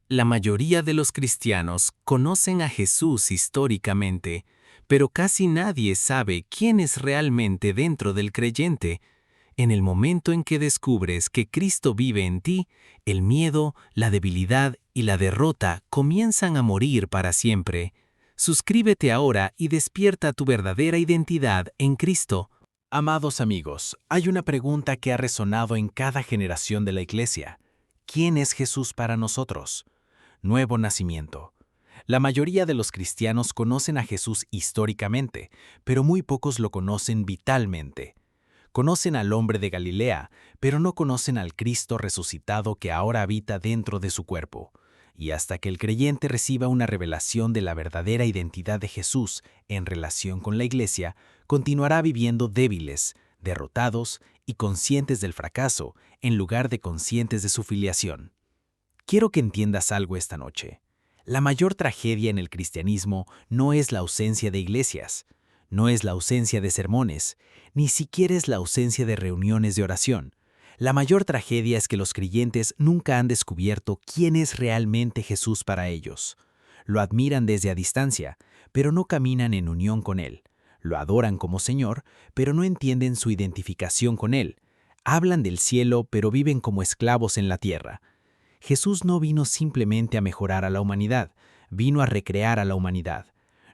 La mayoría de los cristianos conocen a Jesús históricamente, pero casi nadie sabe quién es realmente dentro del creyente. En el momento en que descubres que Cristo vive en ti, el miedo, la debilidad y la derrota comienzan a morir para siempre. Suscríbete ahora y despierta tu verdadera identidad en Cristo. Amados amigos, hay una pregunta que ha resonado en cada generación de la Iglesia. ¿Quién es Jesús para nosotros? Nuevo nacimiento. La mayoría de los cristianos conocen a Jesús históricamente, pero muy pocos lo conocen vitalmente. Conocen al hombre de Galilea, pero no conocen al Cristo resucitado que ahora habita dentro de su cuerpo. Y hasta que el creyente reciba una revelación de la verdadera identidad de Jesús en relación con la Iglesia, continuará viviendo débiles, derrotados y conscientes del fracaso, en lugar de conscientes de su filiación. Quiero que entiendas algo esta noche. La mayor tragedia en el cristianismo no es la ausencia de iglesias, no es la ausencia de sermones, ni siquiera es la ausencia de reuniones de oración. La mayor tragedia es que los creyentes nunca han descubierto quién es realmente Jesús para ellos. Lo admiran desde a distancia, pero no caminan en unión con Él. Lo adoran como Señor, pero no entienden su identificación con Él. Hablan del cielo, pero viven como esclavos en la tierra. Jesús no vino simplemente a mejorar a la humanidad, vino a recrear a la humanidad.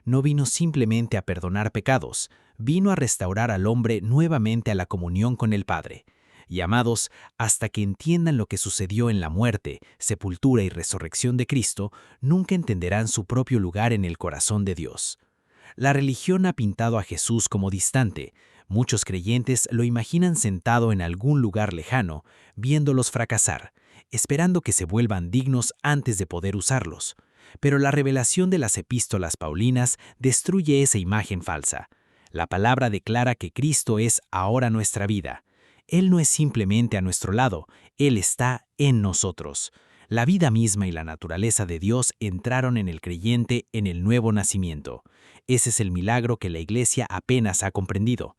No vino simplemente a perdonar pecados, vino a restaurar al hombre nuevamente a la comunión con el Padre. Y amados, hasta que entiendan lo que sucedió en la muerte, sepultura y resurrección de Cristo, nunca entenderán su propio lugar en el corazón de Dios. La religión ha pintado a Jesús como distante. Muchos creyentes lo imaginan sentado en algún lugar lejano, viéndolos fracasar, esperando que se vuelvan dignos antes de poder usarlos. Pero la revelación de las epístolas paulinas destruye esa imagen falsa. La palabra declara que Cristo es ahora nuestra vida. Él no es simplemente a nuestro lado, Él está en nosotros. La vida misma y la naturaleza de Dios entraron en el creyente en el nuevo nacimiento. Ese es el milagro que la Iglesia apenas ha comprendido.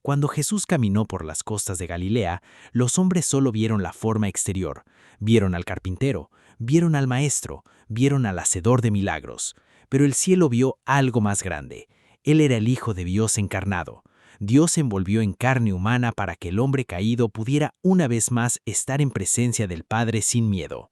Cuando Jesús caminó por las costas de Galilea, los hombres solo vieron la forma exterior. Vieron al carpintero, vieron al maestro, vieron al hacedor de milagros. Pero el cielo vio algo más grande. Él era el Hijo de Dios encarnado. Dios se envolvió en carne humana para que el hombre caído pudiera una vez más estar en presencia del Padre sin miedo.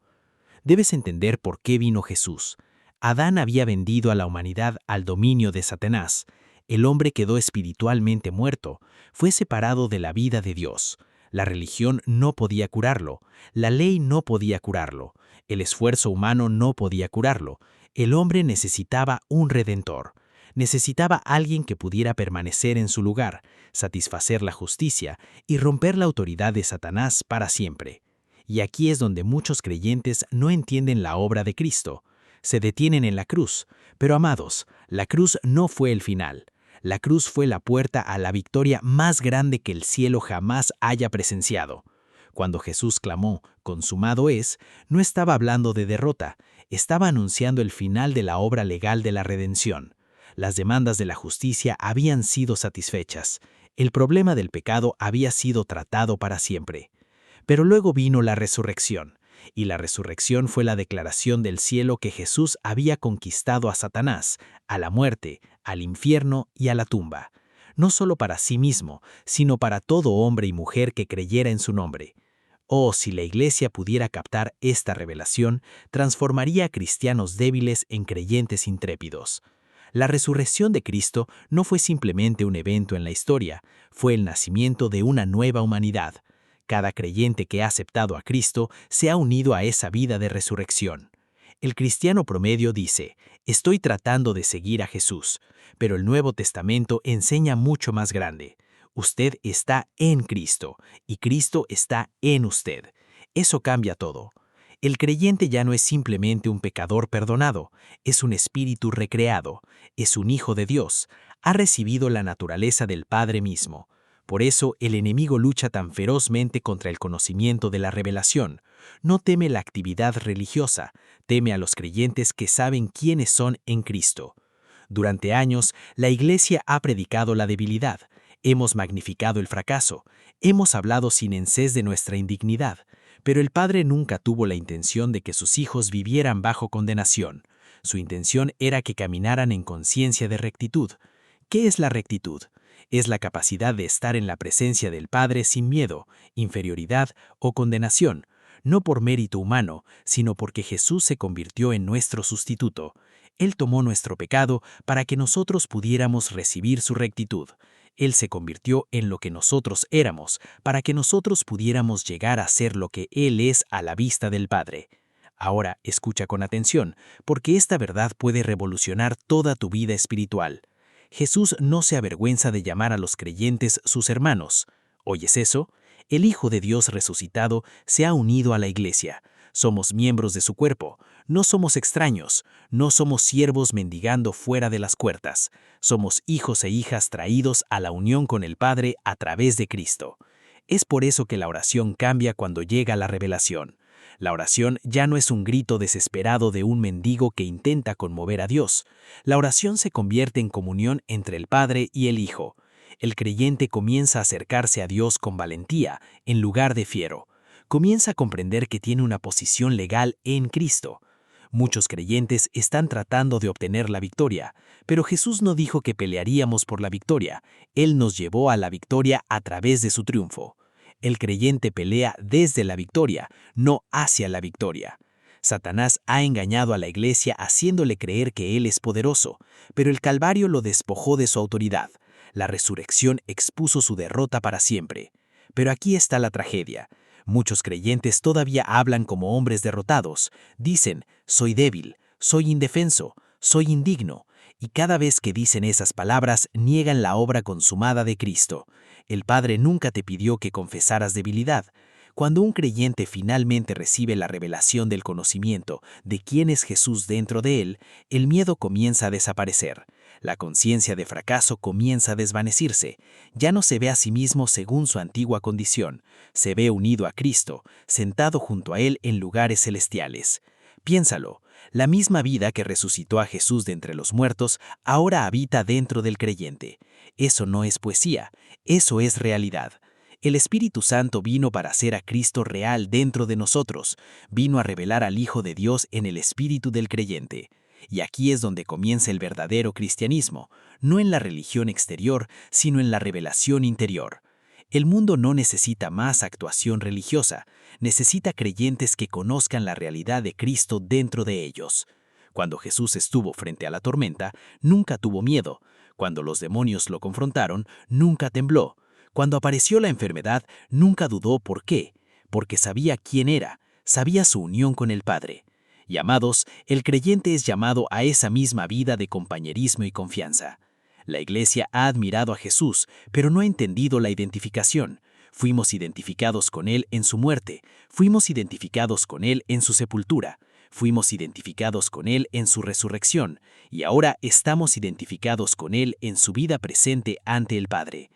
Debes entender por qué vino Jesús. Adán había vendido a la humanidad al dominio de Satanás. El hombre quedó espiritualmente muerto, fue separado de la vida de Dios. La religión no podía curarlo, la ley no podía curarlo, el esfuerzo humano no podía curarlo. El hombre necesitaba un redentor. Necesitaba alguien que pudiera permanecer en su lugar, satisfacer la justicia y romper la autoridad de Satanás para siempre. Y aquí es donde muchos creyentes no entienden la obra de Cristo. Se detienen en la cruz, pero amados, la cruz no fue el final. La cruz fue la puerta a la victoria más grande que el cielo jamás haya presenciado. Cuando Jesús clamó, "Consumado es", no estaba hablando de derrota, estaba anunciando el final de la obra legal de la redención. Las demandas de la justicia habían sido satisfechas. El problema del pecado había sido tratado para siempre. Pero luego vino la resurrección, y la resurrección fue la declaración del cielo que Jesús había conquistado a Satanás, a la muerte, al infierno y a la tumba, no solo para sí mismo, sino para todo hombre y mujer que creyera en su nombre. Oh, si la Iglesia pudiera captar esta revelación, transformaría a cristianos débiles en creyentes intrépidos. La resurrección de Cristo no fue simplemente un evento en la historia, fue el nacimiento de una nueva humanidad. Cada creyente que ha aceptado a Cristo se ha unido a esa vida de resurrección. El cristiano promedio dice, estoy tratando de seguir a Jesús, pero el Nuevo Testamento enseña mucho más grande. Usted está en Cristo y Cristo está en usted. Eso cambia todo. El creyente ya no es simplemente un pecador perdonado, es un espíritu recreado, es un hijo de Dios, ha recibido la naturaleza del Padre mismo. Por eso el enemigo lucha tan ferozmente contra el conocimiento de la revelación. No teme la actividad religiosa, teme a los creyentes que saben quiénes son en Cristo. Durante años, la Iglesia ha predicado la debilidad, hemos magnificado el fracaso, hemos hablado sin encés de nuestra indignidad, Pero el Padre nunca tuvo la intención de que sus hijos vivieran bajo condenación. Su intención era que caminaran en conciencia de rectitud. ¿Qué es la rectitud? Es la capacidad de estar en la presencia del Padre sin miedo, inferioridad o condenación, no por mérito humano, sino porque Jesús se convirtió en nuestro sustituto. Él tomó nuestro pecado para que nosotros pudiéramos recibir su rectitud. Él se convirtió en lo que nosotros éramos, para que nosotros pudiéramos llegar a ser lo que Él es a la vista del Padre. Ahora escucha con atención, porque esta verdad puede revolucionar toda tu vida espiritual. Jesús no se avergüenza de llamar a los creyentes sus hermanos. ¿Oyes eso? El Hijo de Dios resucitado se ha unido a la Iglesia. Somos miembros de su cuerpo. No somos extraños. No somos siervos mendigando fuera de las puertas. Somos hijos e hijas traídos a la unión con el Padre a través de Cristo. Es por eso que la oración cambia cuando llega la revelación. La oración ya no es un grito desesperado de un mendigo que intenta conmover a Dios. La oración se convierte en comunión entre el Padre y el Hijo. El creyente comienza a acercarse a Dios con valentía, en lugar de fiero. Comienza a comprender que tiene una posición legal en Cristo. Muchos creyentes están tratando de obtener la victoria, pero Jesús no dijo que pelearíamos por la victoria. Él nos llevó a la victoria a través de su triunfo. El creyente pelea desde la victoria, no hacia la victoria. Satanás ha engañado a la iglesia haciéndole creer que él es poderoso, pero el Calvario lo despojó de su autoridad. La resurrección expuso su derrota para siempre. Pero aquí está la tragedia. Muchos creyentes todavía hablan como hombres derrotados. Dicen, soy débil, soy indefenso, soy indigno. Y cada vez que dicen esas palabras, niegan la obra consumada de Cristo. El Padre nunca te pidió que confesaras debilidad. Cuando un creyente finalmente recibe la revelación del conocimiento de quién es Jesús dentro de él, el miedo comienza a desaparecer. La conciencia de fracaso comienza a desvanecerse. Ya no se ve a sí mismo según su antigua condición. Se ve unido a Cristo, sentado junto a Él en lugares celestiales. Piénsalo, la misma vida que resucitó a Jesús de entre los muertos ahora habita dentro del creyente. Eso no es poesía, eso es realidad. El Espíritu Santo vino para hacer a Cristo real dentro de nosotros, vino a revelar al Hijo de Dios en el espíritu del creyente. Y aquí es donde comienza el verdadero cristianismo, no en la religión exterior, sino en la revelación interior. El mundo no necesita más actuación religiosa, necesita creyentes que conozcan la realidad de Cristo dentro de ellos. Cuando Jesús estuvo frente a la tormenta, nunca tuvo miedo. Cuando los demonios lo confrontaron, nunca tembló. Cuando apareció la enfermedad, nunca dudó por qué, porque sabía quién era, sabía su unión con el Padre. Y amados, el creyente es llamado a esa misma vida de compañerismo y confianza. La Iglesia ha admirado a Jesús, pero no ha entendido la identificación. Fuimos identificados con Él en su muerte, fuimos identificados con Él en su sepultura, fuimos identificados con Él en su resurrección, y ahora estamos identificados con Él en su vida presente ante el Padre.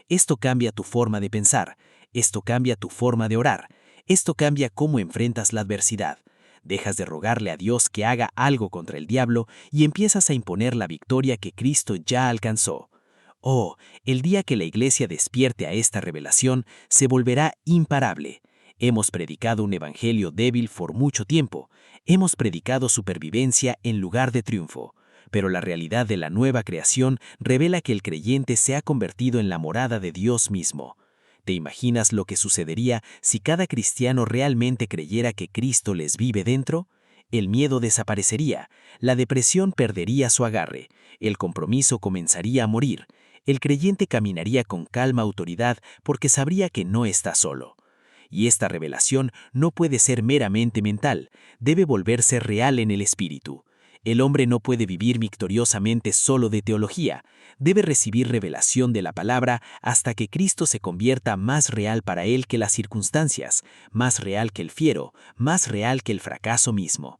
Esto cambia tu forma de pensar, esto cambia tu forma de orar, esto cambia cómo enfrentas la adversidad. Dejas de rogarle a Dios que haga algo contra el diablo y empiezas a imponer la victoria que Cristo ya alcanzó. Oh, el día que la Iglesia despierte a esta revelación, se volverá imparable. Hemos predicado un evangelio débil por mucho tiempo. Hemos predicado supervivencia en lugar de triunfo. Pero la realidad de la nueva creación revela que el creyente se ha convertido en la morada de Dios mismo. ¿Te imaginas lo que sucedería si cada cristiano realmente creyera que Cristo les vive dentro? El miedo desaparecería, la depresión perdería su agarre, el compromiso comenzaría a morir, el creyente caminaría con calma autoridad porque sabría que no está solo. Y esta revelación no puede ser meramente mental, debe volverse real en el espíritu. El hombre no puede vivir victoriosamente solo de teología, debe recibir revelación de la palabra hasta que Cristo se convierta más real para él que las circunstancias, más real que el fiero, más real que el fracaso mismo.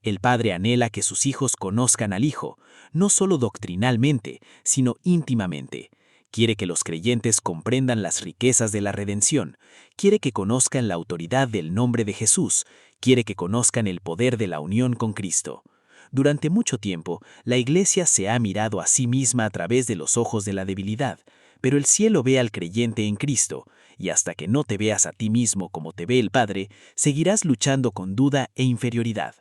El Padre anhela que sus hijos conozcan al Hijo, no solo doctrinalmente, sino íntimamente. Quiere que los creyentes comprendan las riquezas de la redención, quiere que conozcan la autoridad del nombre de Jesús, quiere que conozcan el poder de la unión con Cristo. Durante mucho tiempo, la Iglesia se ha mirado a sí misma a través de los ojos de la debilidad, pero el cielo ve al creyente en Cristo, y hasta que no te veas a ti mismo como te ve el Padre, seguirás luchando con duda e inferioridad.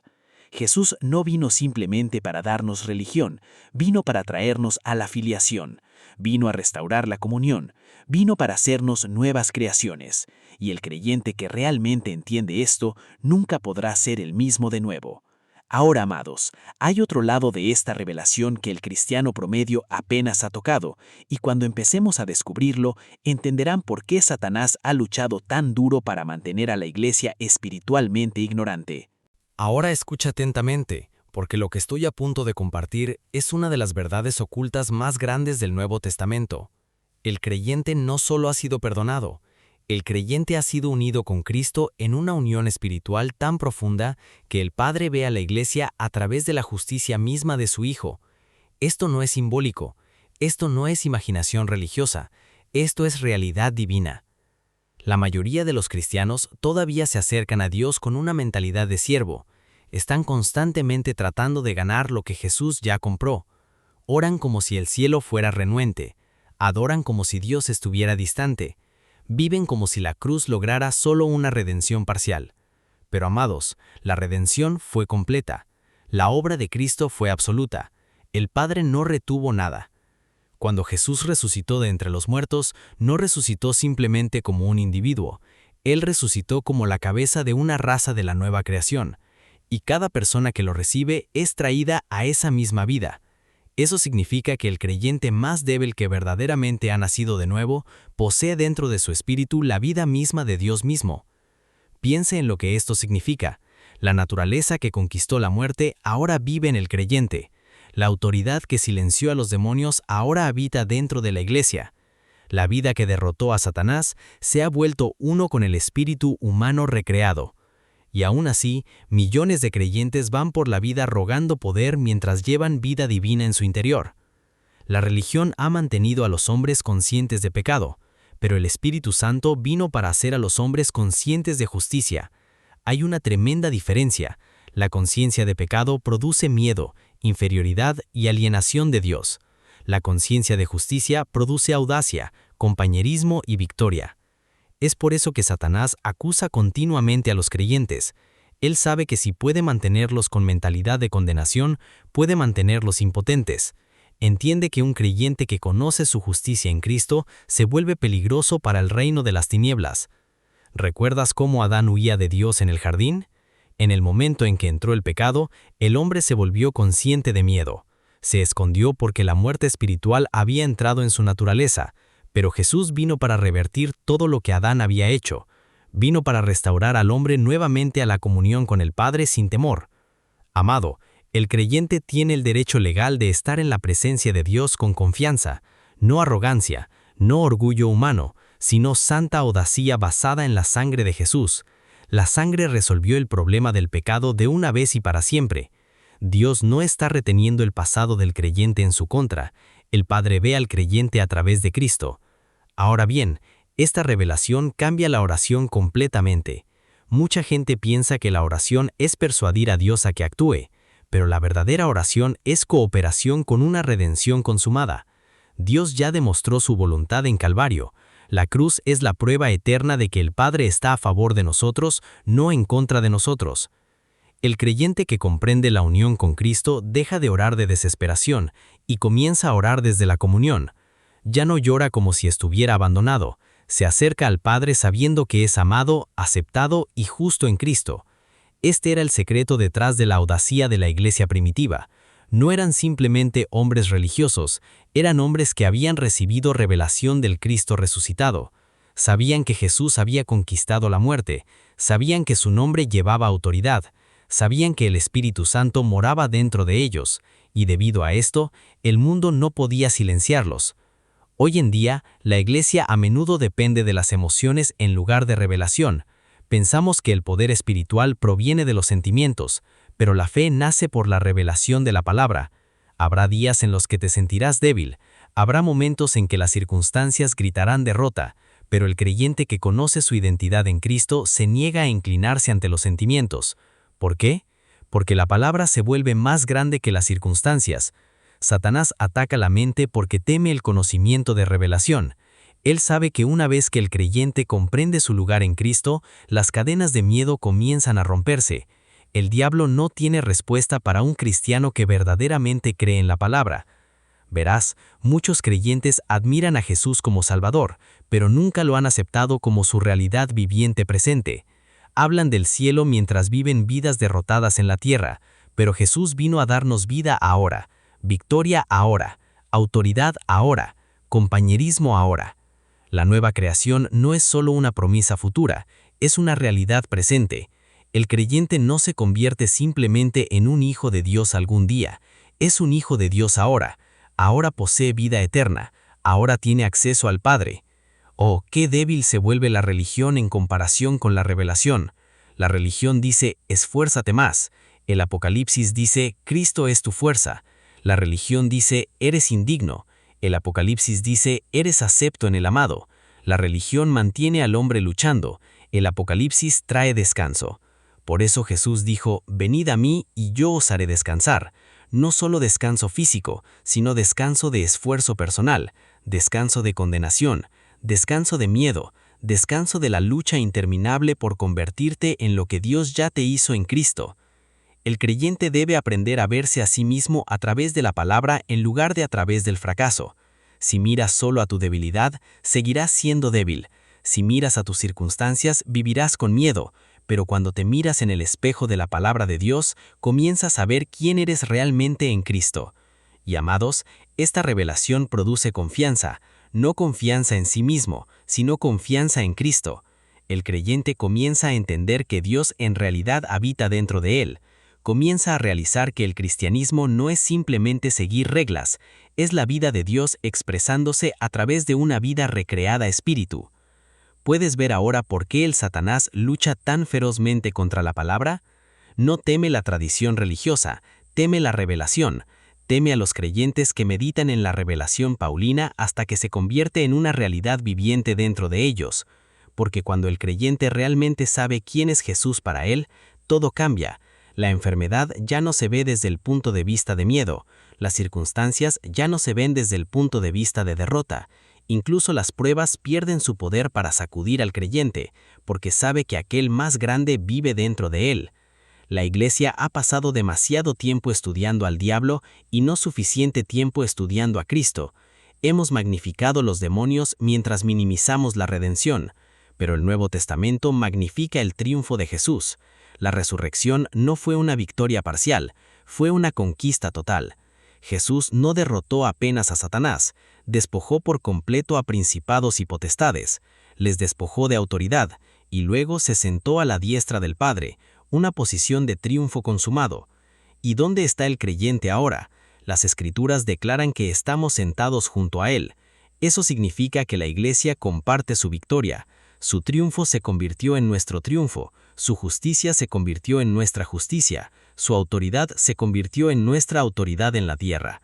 Jesús no vino simplemente para darnos religión, vino para traernos a la filiación, vino a restaurar la comunión, vino para hacernos nuevas creaciones, y el creyente que realmente entiende esto nunca podrá ser el mismo de nuevo. Ahora, amados, hay otro lado de esta revelación que el cristiano promedio apenas ha tocado, y cuando empecemos a descubrirlo, entenderán por qué Satanás ha luchado tan duro para mantener a la iglesia espiritualmente ignorante. Ahora escucha atentamente, porque lo que estoy a punto de compartir es una de las verdades ocultas más grandes del Nuevo Testamento. El creyente no solo ha sido perdonado, el creyente ha sido unido con Cristo en una unión espiritual tan profunda que el Padre ve a la Iglesia a través de la justicia misma de su Hijo. Esto no es simbólico, esto no es imaginación religiosa, esto es realidad divina. La mayoría de los cristianos todavía se acercan a Dios con una mentalidad de siervo. Están constantemente tratando de ganar lo que Jesús ya compró. Oran como si el cielo fuera renuente. Adoran como si Dios estuviera distante. Viven como si la cruz lograra solo una redención parcial. Pero amados, la redención fue completa. La obra de Cristo fue absoluta. El Padre no retuvo nada. Cuando Jesús resucitó de entre los muertos, no resucitó simplemente como un individuo. Él resucitó como la cabeza de una raza de la nueva creación. Y cada persona que lo recibe es traída a esa misma vida. Eso significa que el creyente más débil que verdaderamente ha nacido de nuevo, posee dentro de su espíritu la vida misma de Dios mismo. Piense en lo que esto significa. La naturaleza que conquistó la muerte ahora vive en el creyente. La autoridad que silenció a los demonios ahora habita dentro de la iglesia. La vida que derrotó a Satanás se ha vuelto uno con el espíritu humano recreado. Y aún así, millones de creyentes van por la vida rogando poder mientras llevan vida divina en su interior. La religión ha mantenido a los hombres conscientes de pecado, pero el Espíritu Santo vino para hacer a los hombres conscientes de justicia. Hay una tremenda diferencia. La conciencia de pecado produce miedo, inferioridad y alienación de Dios. La conciencia de justicia produce audacia, compañerismo y victoria. Es por eso que Satanás acusa continuamente a los creyentes. Él sabe que si puede mantenerlos con mentalidad de condenación, puede mantenerlos impotentes. Entiende que un creyente que conoce su justicia en Cristo se vuelve peligroso para el reino de las tinieblas. ¿Recuerdas cómo Adán huía de Dios en el jardín? En el momento en que entró el pecado, el hombre se volvió consciente de miedo. Se escondió porque la muerte espiritual había entrado en su naturaleza. Pero Jesús vino para revertir todo lo que Adán había hecho. Vino para restaurar al hombre nuevamente a la comunión con el Padre sin temor. Amado, el creyente tiene el derecho legal de estar en la presencia de Dios con confianza, no arrogancia, no orgullo humano, sino santa audacia basada en la sangre de Jesús. La sangre resolvió el problema del pecado de una vez y para siempre. Dios no está reteniendo el pasado del creyente en su contra. El Padre ve al creyente a través de Cristo. Ahora bien, esta revelación cambia la oración completamente. Mucha gente piensa que la oración es persuadir a Dios a que actúe, pero la verdadera oración es cooperación con una redención consumada. Dios ya demostró su voluntad en Calvario. La cruz es la prueba eterna de que el Padre está a favor de nosotros, no en contra de nosotros. El creyente que comprende la unión con Cristo deja de orar de desesperación y comienza a orar desde la comunión. Ya no llora como si estuviera abandonado, se acerca al Padre sabiendo que es amado, aceptado y justo en Cristo. Este era el secreto detrás de la audacia de la iglesia primitiva. No eran simplemente hombres religiosos, eran hombres que habían recibido revelación del Cristo resucitado. Sabían que Jesús había conquistado la muerte, sabían que su nombre llevaba autoridad, sabían que el Espíritu Santo moraba dentro de ellos, y debido a esto, el mundo no podía silenciarlos. Hoy en día, la iglesia a menudo depende de las emociones en lugar de revelación. Pensamos que el poder espiritual proviene de los sentimientos, pero la fe nace por la revelación de la palabra. Habrá días en los que te sentirás débil, habrá momentos en que las circunstancias gritarán derrota, pero el creyente que conoce su identidad en Cristo se niega a inclinarse ante los sentimientos. ¿Por qué? Porque la palabra se vuelve más grande que las circunstancias. Satanás ataca la mente porque teme el conocimiento de revelación. Él sabe que una vez que el creyente comprende su lugar en Cristo, las cadenas de miedo comienzan a romperse. El diablo no tiene respuesta para un cristiano que verdaderamente cree en la palabra. Verás, muchos creyentes admiran a Jesús como Salvador, pero nunca lo han aceptado como su realidad viviente presente. Hablan del cielo mientras viven vidas derrotadas en la tierra, pero Jesús vino a darnos vida ahora, victoria ahora, autoridad ahora, compañerismo ahora. La nueva creación no es solo una promesa futura, es una realidad presente. El creyente no se convierte simplemente en un hijo de Dios algún día, es un hijo de Dios ahora. Ahora posee vida eterna, ahora tiene acceso al Padre. Oh, qué débil se vuelve la religión en comparación con la revelación. La religión dice, esfuérzate más. El Apocalipsis dice, Cristo es tu fuerza. La religión dice, eres indigno. El Apocalipsis dice, eres acepto en el amado. La religión mantiene al hombre luchando. El Apocalipsis trae descanso. Por eso Jesús dijo, venid a mí y yo os haré descansar. No solo descanso físico, sino descanso de esfuerzo personal, descanso de condenación, descanso de miedo, descanso de la lucha interminable por convertirte en lo que Dios ya te hizo en Cristo. El creyente debe aprender a verse a sí mismo a través de la palabra en lugar de a través del fracaso. Si miras solo a tu debilidad, seguirás siendo débil. Si miras a tus circunstancias, vivirás con miedo. Pero cuando te miras en el espejo de la palabra de Dios, comienzas a ver quién eres realmente en Cristo. Y amados, esta revelación produce confianza, no confianza en sí mismo, sino confianza en Cristo. El creyente comienza a entender que Dios en realidad habita dentro de él. Comienza a realizar que el cristianismo no es simplemente seguir reglas, es la vida de Dios expresándose a través de una vida recreada espíritu. ¿Puedes ver ahora por qué el Satanás lucha tan ferozmente contra la palabra? No teme la tradición religiosa, teme la revelación, teme a los creyentes que meditan en la revelación paulina hasta que se convierte en una realidad viviente dentro de ellos, porque cuando el creyente realmente sabe quién es Jesús para él, todo cambia. La enfermedad ya no se ve desde el punto de vista de miedo, las circunstancias ya no se ven desde el punto de vista de derrota. Incluso las pruebas pierden su poder para sacudir al creyente, porque sabe que aquel más grande vive dentro de él. La Iglesia ha pasado demasiado tiempo estudiando al diablo y no suficiente tiempo estudiando a Cristo. Hemos magnificado los demonios mientras minimizamos la redención, pero el Nuevo Testamento magnifica el triunfo de Jesús. La resurrección no fue una victoria parcial, fue una conquista total. Jesús no derrotó apenas a Satanás, despojó por completo a principados y potestades, les despojó de autoridad, y luego se sentó a la diestra del Padre, una posición de triunfo consumado. ¿Y dónde está el creyente ahora? Las Escrituras declaran que estamos sentados junto a Él. Eso significa que la Iglesia comparte su victoria. Su triunfo se convirtió en nuestro triunfo, su justicia se convirtió en nuestra justicia, su autoridad se convirtió en nuestra autoridad en la tierra.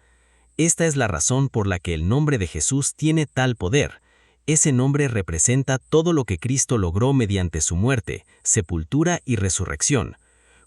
Esta es la razón por la que el nombre de Jesús tiene tal poder. Ese nombre representa todo lo que Cristo logró mediante su muerte, sepultura y resurrección.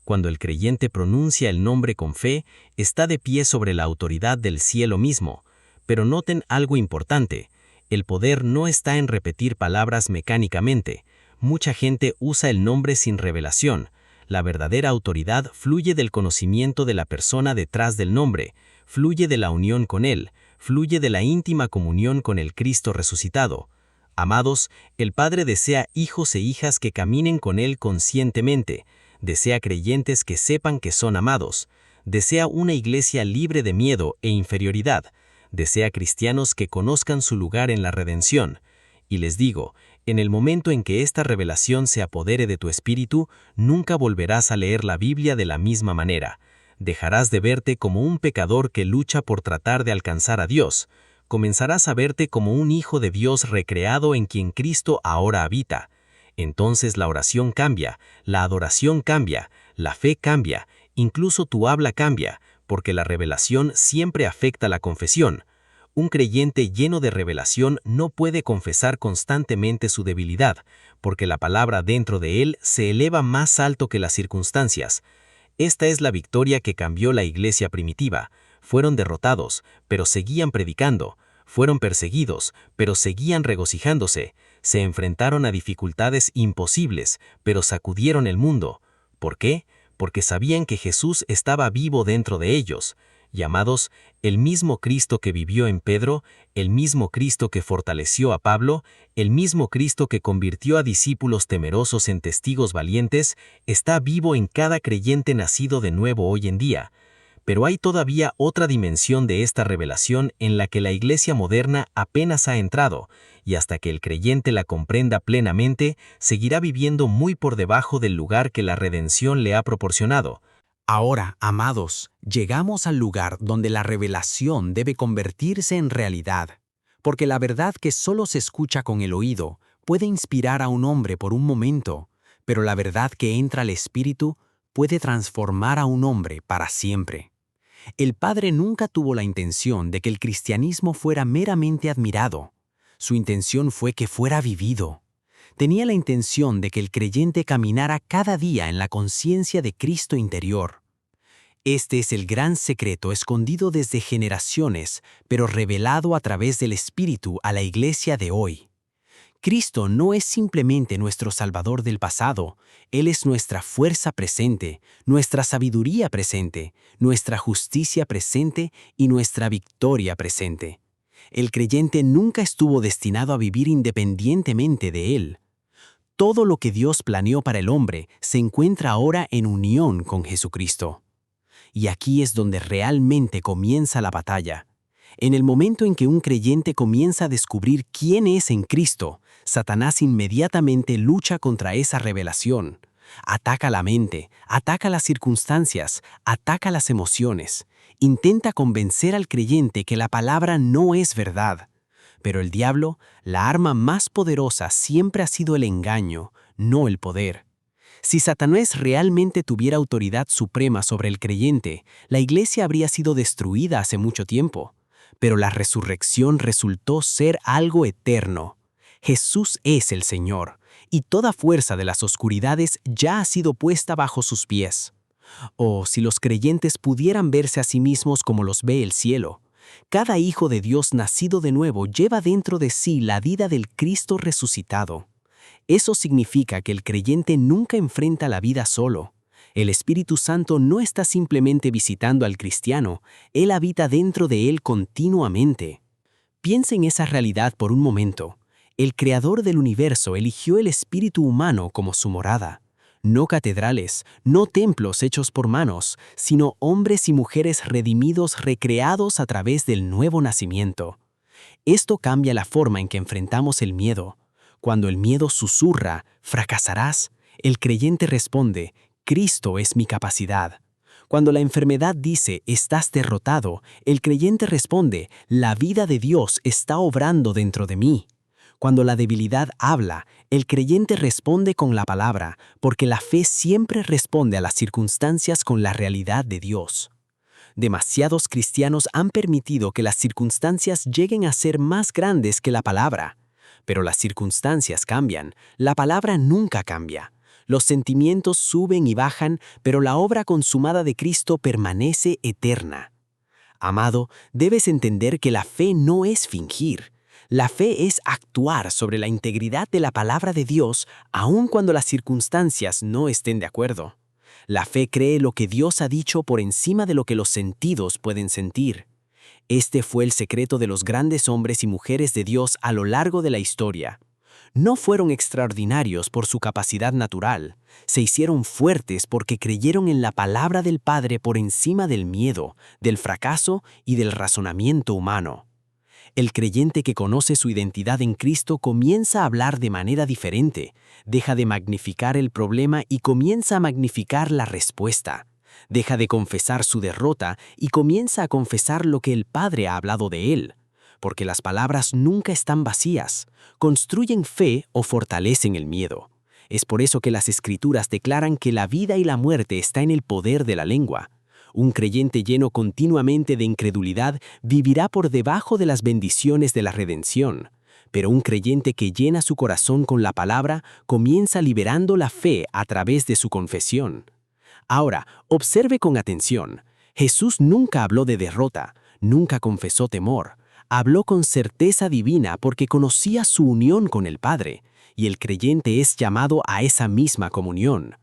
Cuando el creyente pronuncia el nombre con fe, está de pie sobre la autoridad del cielo mismo. Pero noten algo importante. El poder no está en repetir palabras mecánicamente. Mucha gente usa el nombre sin revelación. La verdadera autoridad fluye del conocimiento de la persona detrás del nombre, fluye de la unión con Él, fluye de la íntima comunión con el Cristo resucitado. Amados, el Padre desea hijos e hijas que caminen con Él conscientemente, desea creyentes que sepan que son amados, desea una iglesia libre de miedo e inferioridad, desea cristianos que conozcan su lugar en la redención. Y les digo, en el momento en que esta revelación se apodere de tu espíritu, nunca volverás a leer la Biblia de la misma manera. Dejarás de verte como un pecador que lucha por tratar de alcanzar a Dios. Comenzarás a verte como un hijo de Dios recreado en quien Cristo ahora habita. Entonces la oración cambia, la adoración cambia, la fe cambia, incluso tu habla cambia, porque la revelación siempre afecta la confesión. Un creyente lleno de revelación no puede confesar constantemente su debilidad, porque la palabra dentro de él se eleva más alto que las circunstancias. Esta es la victoria que cambió la iglesia primitiva. fueron derrotados, pero seguían predicando, fueron perseguidos, pero seguían regocijándose, se enfrentaron a dificultades imposibles, pero sacudieron el mundo. ¿Por qué? Porque sabían que Jesús estaba vivo dentro de ellos. Llamados, el mismo Cristo que vivió en Pedro, el mismo Cristo que fortaleció a Pablo, el mismo Cristo que convirtió a discípulos temerosos en testigos valientes, está vivo en cada creyente nacido de nuevo hoy en día. Pero hay todavía otra dimensión de esta revelación en la que la Iglesia moderna apenas ha entrado, y hasta que el creyente la comprenda plenamente, seguirá viviendo muy por debajo del lugar que la redención le ha proporcionado. Ahora, amados, llegamos al lugar donde la revelación debe convertirse en realidad, porque la verdad que solo se escucha con el oído puede inspirar a un hombre por un momento, pero la verdad que entra al espíritu puede transformar a un hombre para siempre. El Padre nunca tuvo la intención de que el cristianismo fuera meramente admirado. Su intención fue que fuera vivido. Tenía la intención de que el creyente caminara cada día en la conciencia de Cristo interior. Este es el gran secreto escondido desde generaciones, pero revelado a través del Espíritu a la Iglesia de hoy. Cristo no es simplemente nuestro Salvador del pasado, Él es nuestra fuerza presente, nuestra sabiduría presente, nuestra justicia presente y nuestra victoria presente. El creyente nunca estuvo destinado a vivir independientemente de Él. Todo lo que Dios planeó para el hombre se encuentra ahora en unión con Jesucristo. Y aquí es donde realmente comienza la batalla. En el momento en que un creyente comienza a descubrir quién es en Cristo, Satanás inmediatamente lucha contra esa revelación. Ataca la mente, ataca las circunstancias, ataca las emociones. Intenta convencer al creyente que la palabra no es verdad. Pero el diablo, la arma más poderosa siempre ha sido el engaño, no el poder. Si Satanás realmente tuviera autoridad suprema sobre el creyente, la iglesia habría sido destruida hace mucho tiempo. Pero la resurrección resultó ser algo eterno. Jesús es el Señor, y toda fuerza de las oscuridades ya ha sido puesta bajo sus pies. Oh, si los creyentes pudieran verse a sí mismos como los ve el cielo. Cada hijo de Dios nacido de nuevo lleva dentro de sí la vida del Cristo resucitado. Eso significa que el creyente nunca enfrenta la vida solo. El Espíritu Santo no está simplemente visitando al cristiano, Él habita dentro de él continuamente. Piensa en esa realidad por un momento. El Creador del universo eligió el espíritu humano como su morada. No catedrales, no templos hechos por manos, sino hombres y mujeres redimidos recreados a través del nuevo nacimiento. Esto cambia la forma en que enfrentamos el miedo. Cuando el miedo susurra, «fracasarás», el creyente responde, «Cristo es mi capacidad». Cuando la enfermedad dice, «estás derrotado», el creyente responde, «la vida de Dios está obrando dentro de mí». Cuando la debilidad habla, el creyente responde con la palabra, porque la fe siempre responde a las circunstancias con la realidad de Dios. Demasiados cristianos han permitido que las circunstancias lleguen a ser más grandes que la palabra. Pero las circunstancias cambian, la palabra nunca cambia. Los sentimientos suben y bajan, pero la obra consumada de Cristo permanece eterna. Amado, debes entender que la fe no es fingir. La fe es actuar sobre la integridad de la palabra de Dios, aun cuando las circunstancias no estén de acuerdo. La fe cree lo que Dios ha dicho por encima de lo que los sentidos pueden sentir. Este fue el secreto de los grandes hombres y mujeres de Dios a lo largo de la historia. No fueron extraordinarios por su capacidad natural, se hicieron fuertes porque creyeron en la palabra del Padre por encima del miedo, del fracaso y del razonamiento humano. El creyente que conoce su identidad en Cristo comienza a hablar de manera diferente, deja de magnificar el problema y comienza a magnificar la respuesta. Deja de confesar su derrota y comienza a confesar lo que el Padre ha hablado de él. Porque las palabras nunca están vacías, construyen fe o fortalecen el miedo. Es por eso que las Escrituras declaran que la vida y la muerte está en el poder de la lengua. Un creyente lleno continuamente de incredulidad vivirá por debajo de las bendiciones de la redención. Pero un creyente que llena su corazón con la palabra comienza liberando la fe a través de su confesión. Ahora, observe con atención. Jesús nunca habló de derrota, nunca confesó temor. Habló con certeza divina porque conocía su unión con el Padre, y el creyente es llamado a esa misma comunión.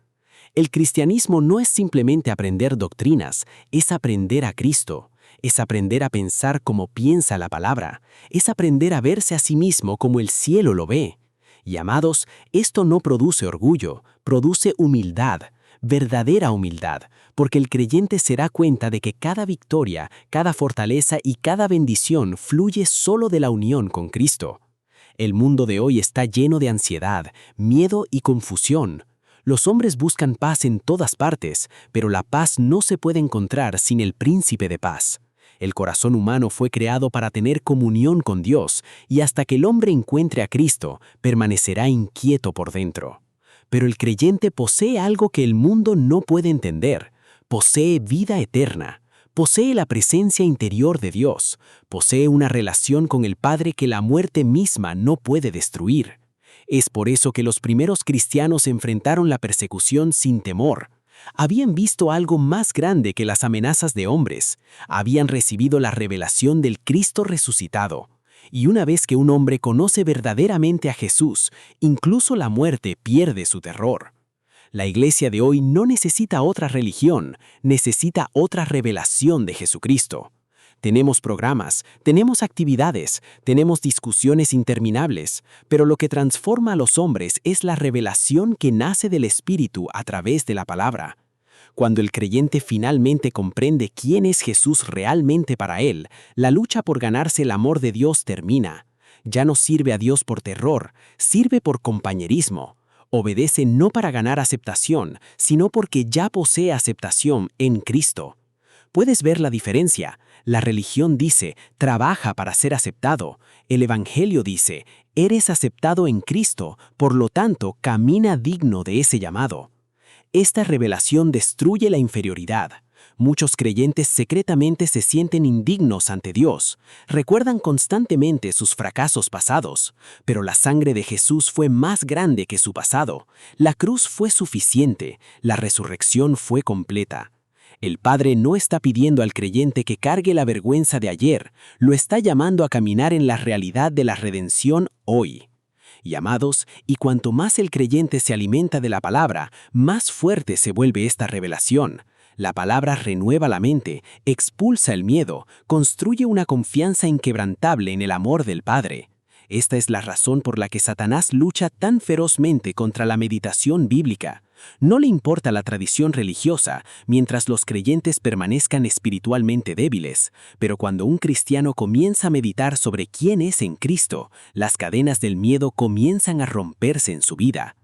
El cristianismo no es simplemente aprender doctrinas, es aprender a Cristo, es aprender a pensar como piensa la palabra, es aprender a verse a sí mismo como el cielo lo ve. Y amados, esto no produce orgullo, produce humildad, verdadera humildad, porque el creyente se da cuenta de que cada victoria, cada fortaleza y cada bendición fluye solo de la unión con Cristo. El mundo de hoy está lleno de ansiedad, miedo y confusión. Los hombres buscan paz en todas partes, pero la paz no se puede encontrar sin el príncipe de paz. El corazón humano fue creado para tener comunión con Dios, y hasta que el hombre encuentre a Cristo, permanecerá inquieto por dentro. Pero el creyente posee algo que el mundo no puede entender. Posee vida eterna. Posee la presencia interior de Dios. Posee una relación con el Padre que la muerte misma no puede destruir. Es por eso que los primeros cristianos enfrentaron la persecución sin temor. Habían visto algo más grande que las amenazas de hombres. Habían recibido la revelación del Cristo resucitado. Y una vez que un hombre conoce verdaderamente a Jesús, incluso la muerte pierde su terror. La iglesia de hoy no necesita otra religión, necesita otra revelación de Jesucristo. Tenemos programas, tenemos actividades, tenemos discusiones interminables, pero lo que transforma a los hombres es la revelación que nace del Espíritu a través de la palabra. Cuando el creyente finalmente comprende quién es Jesús realmente para él, la lucha por ganarse el amor de Dios termina. Ya no sirve a Dios por terror, sirve por compañerismo. Obedece no para ganar aceptación, sino porque ya posee aceptación en Cristo. Puedes ver la diferencia. La religión dice, trabaja para ser aceptado. El Evangelio dice, eres aceptado en Cristo, por lo tanto, camina digno de ese llamado. Esta revelación destruye la inferioridad. Muchos creyentes secretamente se sienten indignos ante Dios, recuerdan constantemente sus fracasos pasados, pero la sangre de Jesús fue más grande que su pasado. La cruz fue suficiente, la resurrección fue completa. El Padre no está pidiendo al creyente que cargue la vergüenza de ayer, lo está llamando a caminar en la realidad de la redención hoy. Y amados, y cuanto más el creyente se alimenta de la palabra, más fuerte se vuelve esta revelación. La palabra renueva la mente, expulsa el miedo, construye una confianza inquebrantable en el amor del Padre. Esta es la razón por la que Satanás lucha tan ferozmente contra la meditación bíblica. No le importa la tradición religiosa mientras los creyentes permanezcan espiritualmente débiles, pero cuando un cristiano comienza a meditar sobre quién es en Cristo, las cadenas del miedo comienzan a romperse en su vida.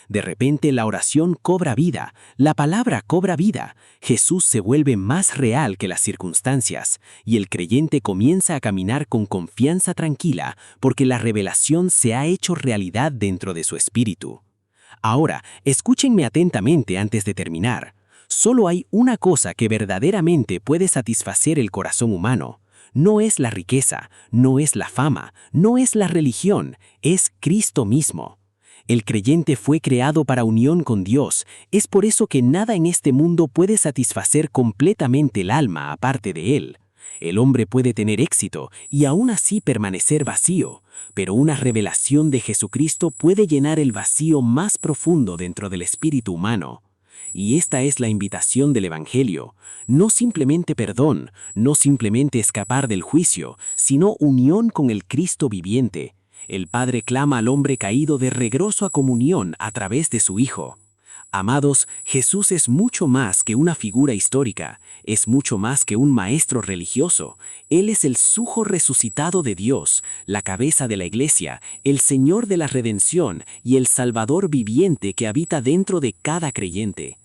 De repente la oración cobra vida, la palabra cobra vida, Jesús se vuelve más real que las circunstancias, y el creyente comienza a caminar con confianza tranquila porque la revelación se ha hecho realidad dentro de su espíritu. Ahora, escúchenme atentamente antes de terminar. Solo hay una cosa que verdaderamente puede satisfacer el corazón humano. No es la riqueza, no es la fama, no es la religión, es Cristo mismo. El creyente fue creado para unión con Dios, es por eso que nada en este mundo puede satisfacer completamente el alma aparte de Él. El hombre puede tener éxito y aún así permanecer vacío, pero una revelación de Jesucristo puede llenar el vacío más profundo dentro del espíritu humano. Y esta es la invitación del Evangelio, no simplemente perdón, no simplemente escapar del juicio, sino unión con el Cristo viviente. El Padre clama al hombre caído de regreso a comunión a través de su Hijo. Amados, Jesús es mucho más que una figura histórica, es mucho más que un maestro religioso. Él es el sujo resucitado de Dios, la cabeza de la Iglesia, el Señor de la redención y el Salvador viviente que habita dentro de cada creyente.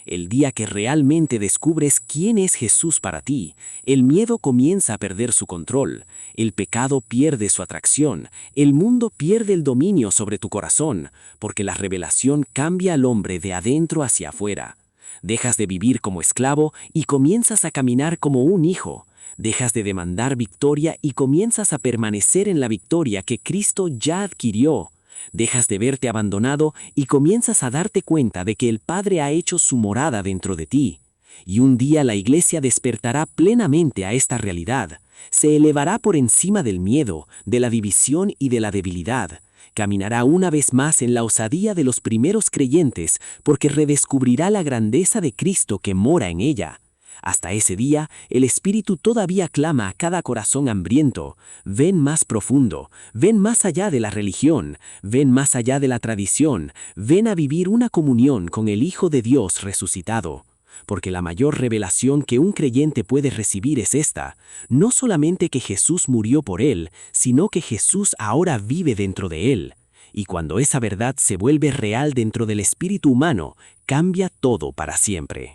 El día que realmente descubres quién es Jesús para ti, el miedo comienza a perder su control, el pecado pierde su atracción, el mundo pierde el dominio sobre tu corazón, porque la revelación cambia al hombre de adentro hacia afuera. Dejas de vivir como esclavo y comienzas a caminar como un hijo. Dejas de demandar victoria y comienzas a permanecer en la victoria que Cristo ya adquirió. Dejas de verte abandonado y comienzas a darte cuenta de que el Padre ha hecho su morada dentro de ti. Y un día la Iglesia despertará plenamente a esta realidad, se elevará por encima del miedo, de la división y de la debilidad. Caminará una vez más en la osadía de los primeros creyentes porque redescubrirá la grandeza de Cristo que mora en ella. Hasta ese día, el Espíritu todavía clama a cada corazón hambriento: ven más profundo, ven más allá de la religión, ven más allá de la tradición, ven a vivir una comunión con el Hijo de Dios resucitado. Porque la mayor revelación que un creyente puede recibir es esta: no solamente que Jesús murió por él, sino que Jesús ahora vive dentro de él. Y cuando esa verdad se vuelve real dentro del espíritu humano, cambia todo para siempre.